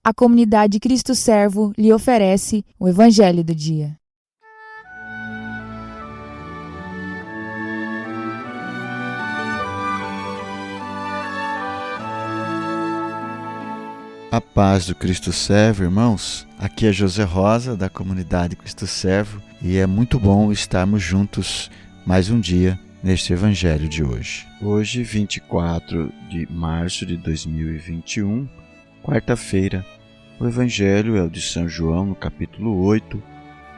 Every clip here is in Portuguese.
a comunidade Cristo Servo lhe oferece o Evangelho do Dia. A paz do Cristo Servo, irmãos. Aqui é José Rosa, da comunidade Cristo Servo, e é muito bom estarmos juntos mais um dia neste Evangelho de hoje. Hoje, 24 de março de 2021, quarta-feira, o Evangelho é o de São João, no capítulo 8,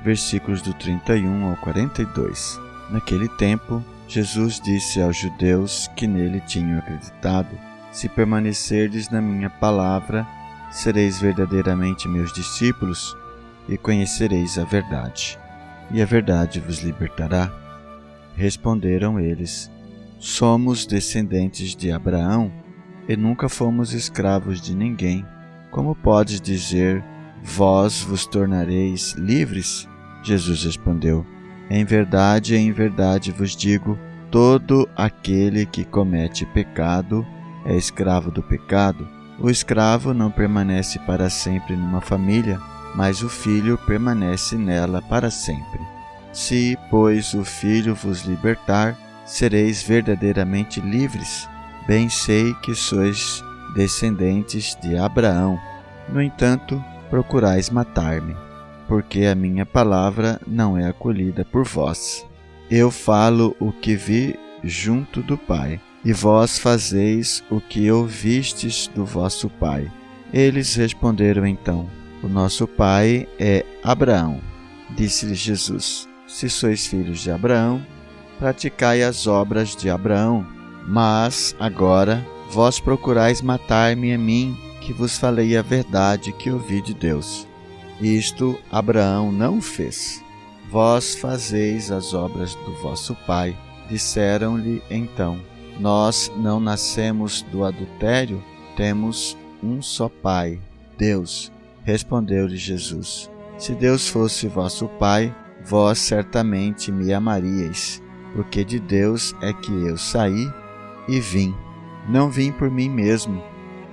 versículos do 31 ao 42. Naquele tempo, Jesus disse aos judeus que nele tinham acreditado: se permanecerdes na minha palavra, sereis verdadeiramente meus discípulos e conhecereis a verdade, e a verdade vos libertará. Responderam eles: somos descendentes de Abraão e nunca fomos escravos de ninguém. Como podes dizer, vós vos tornareis livres? Jesus respondeu: em verdade vos digo, todo aquele que comete pecado é escravo do pecado. O escravo não permanece para sempre numa família, mas o filho permanece nela para sempre. Se, pois, o Filho vos libertar, sereis verdadeiramente livres. Bem sei que sois descendentes de Abraão. No entanto, procurais matar-me, porque a minha palavra não é acolhida por vós. Eu falo o que vi junto do Pai, e vós fazeis o que ouvistes do vosso pai. Eles responderam então: o nosso pai é Abraão. Disse-lhe Jesus: se sois filhos de Abraão, praticai as obras de Abraão. Mas agora vós procurais matar-me a mim, que vos falei a verdade que ouvi de Deus. Isto Abraão não fez. Vós fazeis as obras do vosso pai. Disseram-lhe então: nós não nascemos do adultério, temos um só Pai, Deus. Respondeu-lhe Jesus: se Deus fosse vosso Pai, vós certamente me amaríeis, porque de Deus é que eu saí e vim. Não vim por mim mesmo,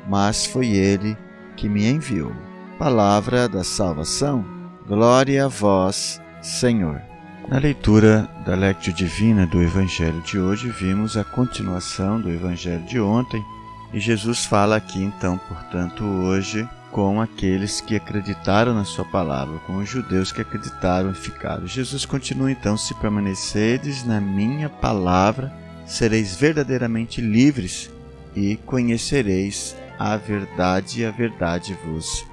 mas foi Ele que me enviou. Palavra da salvação. Glória a vós, Senhor. Na leitura da Lectio Divina do Evangelho de hoje, vimos a continuação do Evangelho de ontem, e Jesus fala aqui então, portanto, hoje com aqueles que acreditaram na sua palavra, com os judeus que acreditaram e ficaram. Jesus continua então: se permanecerdes na minha palavra, sereis verdadeiramente livres e conhecereis a verdade, e a verdade vos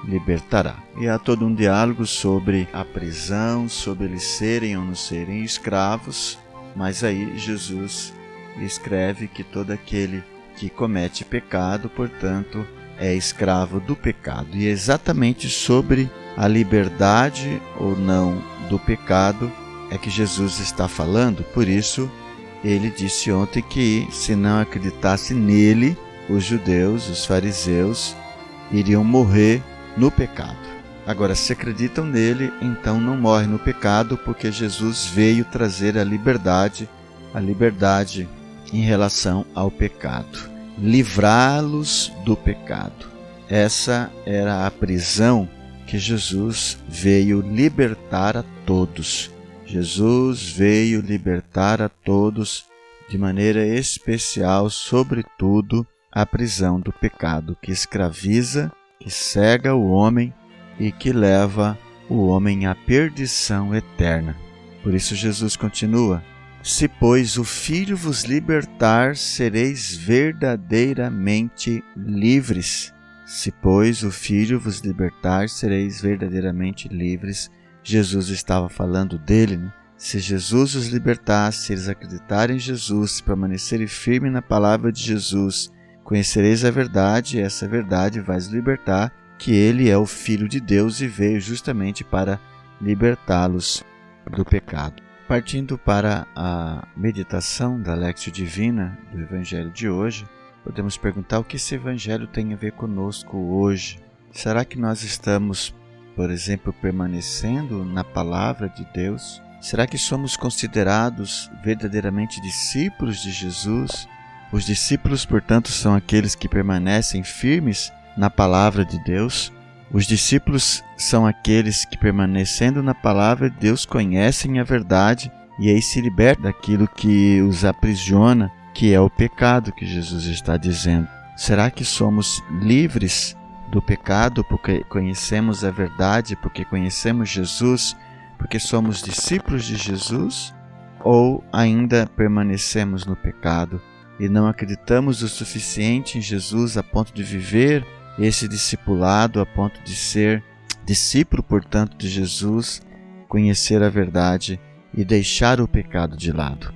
libertará. E há todo um diálogo sobre a prisão, sobre eles serem ou não serem escravos, mas aí Jesus escreve que todo aquele que comete pecado, portanto, é escravo do pecado. E é exatamente sobre a liberdade ou não do pecado é que Jesus está falando. Por isso, ele disse ontem que se não acreditasse nele, os judeus, os fariseus, iriam morrer no pecado. Agora, se acreditam nele, então não morrem no pecado, porque Jesus veio trazer a liberdade em relação ao pecado, livrá-los do pecado. Essa era a prisão que Jesus veio libertar a todos. Jesus veio libertar a todos, de maneira especial, sobretudo, a prisão do pecado, que escraviza, que cega o homem e que leva o homem à perdição eterna. Por isso Jesus continua: se, pois, o Filho vos libertar, sereis verdadeiramente livres. Se, pois, o Filho vos libertar, sereis verdadeiramente livres. Jesus estava falando dele, né? Se Jesus os libertasse, se eles acreditarem em Jesus, se permanecerem firmes na palavra de Jesus, conhecereis a verdade, e essa verdade vai os libertar, que ele é o Filho de Deus e veio justamente para libertá-los do pecado. Partindo para a meditação da Lectio Divina do Evangelho de hoje, podemos perguntar o que esse Evangelho tem a ver conosco hoje. Será que nós estamos, por exemplo, permanecendo na palavra de Deus? Será que somos considerados verdadeiramente discípulos de Jesus? Os discípulos, portanto, são aqueles que permanecem firmes na palavra de Deus. Os discípulos são aqueles que, permanecendo na palavra de Deus, conhecem a verdade e aí se libertam daquilo que os aprisiona, que é o pecado que Jesus está dizendo. Será que somos livres do pecado porque conhecemos a verdade, porque conhecemos Jesus, porque somos discípulos de Jesus? Ou ainda permanecemos no pecado e não acreditamos o suficiente em Jesus a ponto de viver esse discipulado, a ponto de ser discípulo, portanto, de Jesus, conhecer a verdade e deixar o pecado de lado?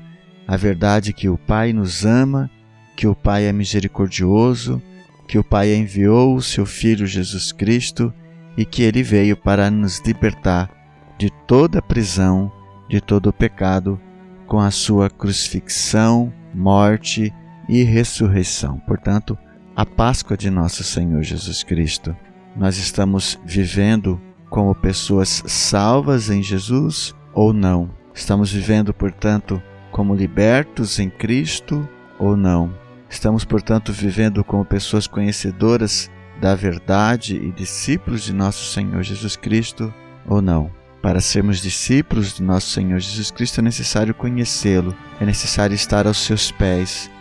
A verdade que o Pai nos ama, que o Pai é misericordioso, que o Pai enviou o seu Filho Jesus Cristo e que Ele veio para nos libertar de toda a prisão, de todo o pecado, com a sua crucifixão, morte e ressurreição. Portanto, a Páscoa de nosso Senhor Jesus Cristo. Nós estamos vivendo como pessoas salvas em Jesus ou não? Estamos vivendo, portanto, como libertos em Cristo ou não? Estamos, portanto, vivendo como pessoas conhecedoras da verdade e discípulos de nosso Senhor Jesus Cristo ou não? Para sermos discípulos de nosso Senhor Jesus Cristo é necessário conhecê-lo, é necessário estar aos seus pés,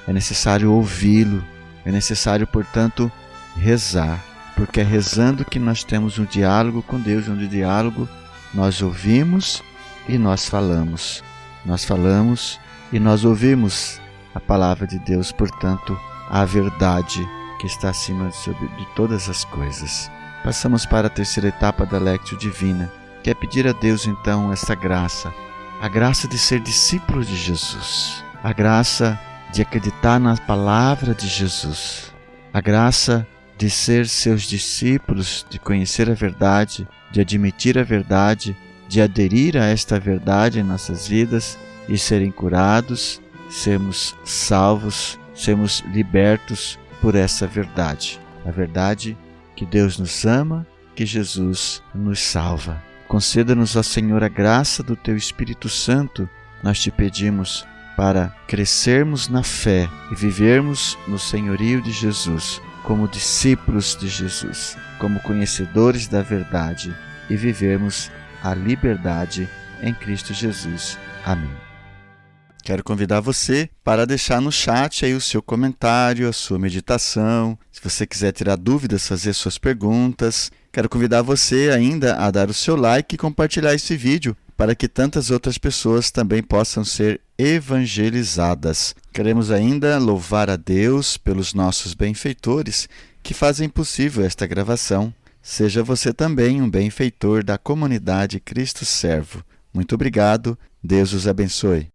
é necessário ouvi-lo, é necessário, portanto, rezar, porque é rezando que nós temos um diálogo com Deus, onde o diálogo nós ouvimos e nós falamos. Nós falamos e nós ouvimos a palavra de Deus, portanto, a verdade que está acima de todas as coisas. Passamos para a terceira etapa da Lectio Divina, que é pedir a Deus, então, essa graça, a graça de ser discípulo de Jesus, a graça de acreditar na palavra de Jesus, a graça de ser seus discípulos, de conhecer a verdade, de admitir a verdade, de aderir a esta verdade em nossas vidas e serem curados, sermos salvos, sermos libertos por essa verdade. A verdade que Deus nos ama, que Jesus nos salva. Conceda-nos, ó Senhor, a graça do Teu Espírito Santo, nós te pedimos, para crescermos na fé e vivermos no senhorio de Jesus, como discípulos de Jesus, como conhecedores da verdade e vivermos a liberdade em Cristo Jesus. Amém. Quero convidar você para deixar no chat aí o seu comentário, a sua meditação. Se você quiser tirar dúvidas, fazer suas perguntas. Quero convidar você ainda a dar o seu like e compartilhar esse vídeo para que tantas outras pessoas também possam ser evangelizadas. Queremos ainda louvar a Deus pelos nossos benfeitores que fazem possível esta gravação. Seja você também um benfeitor da comunidade Cristo Servo. Muito obrigado. Deus os abençoe.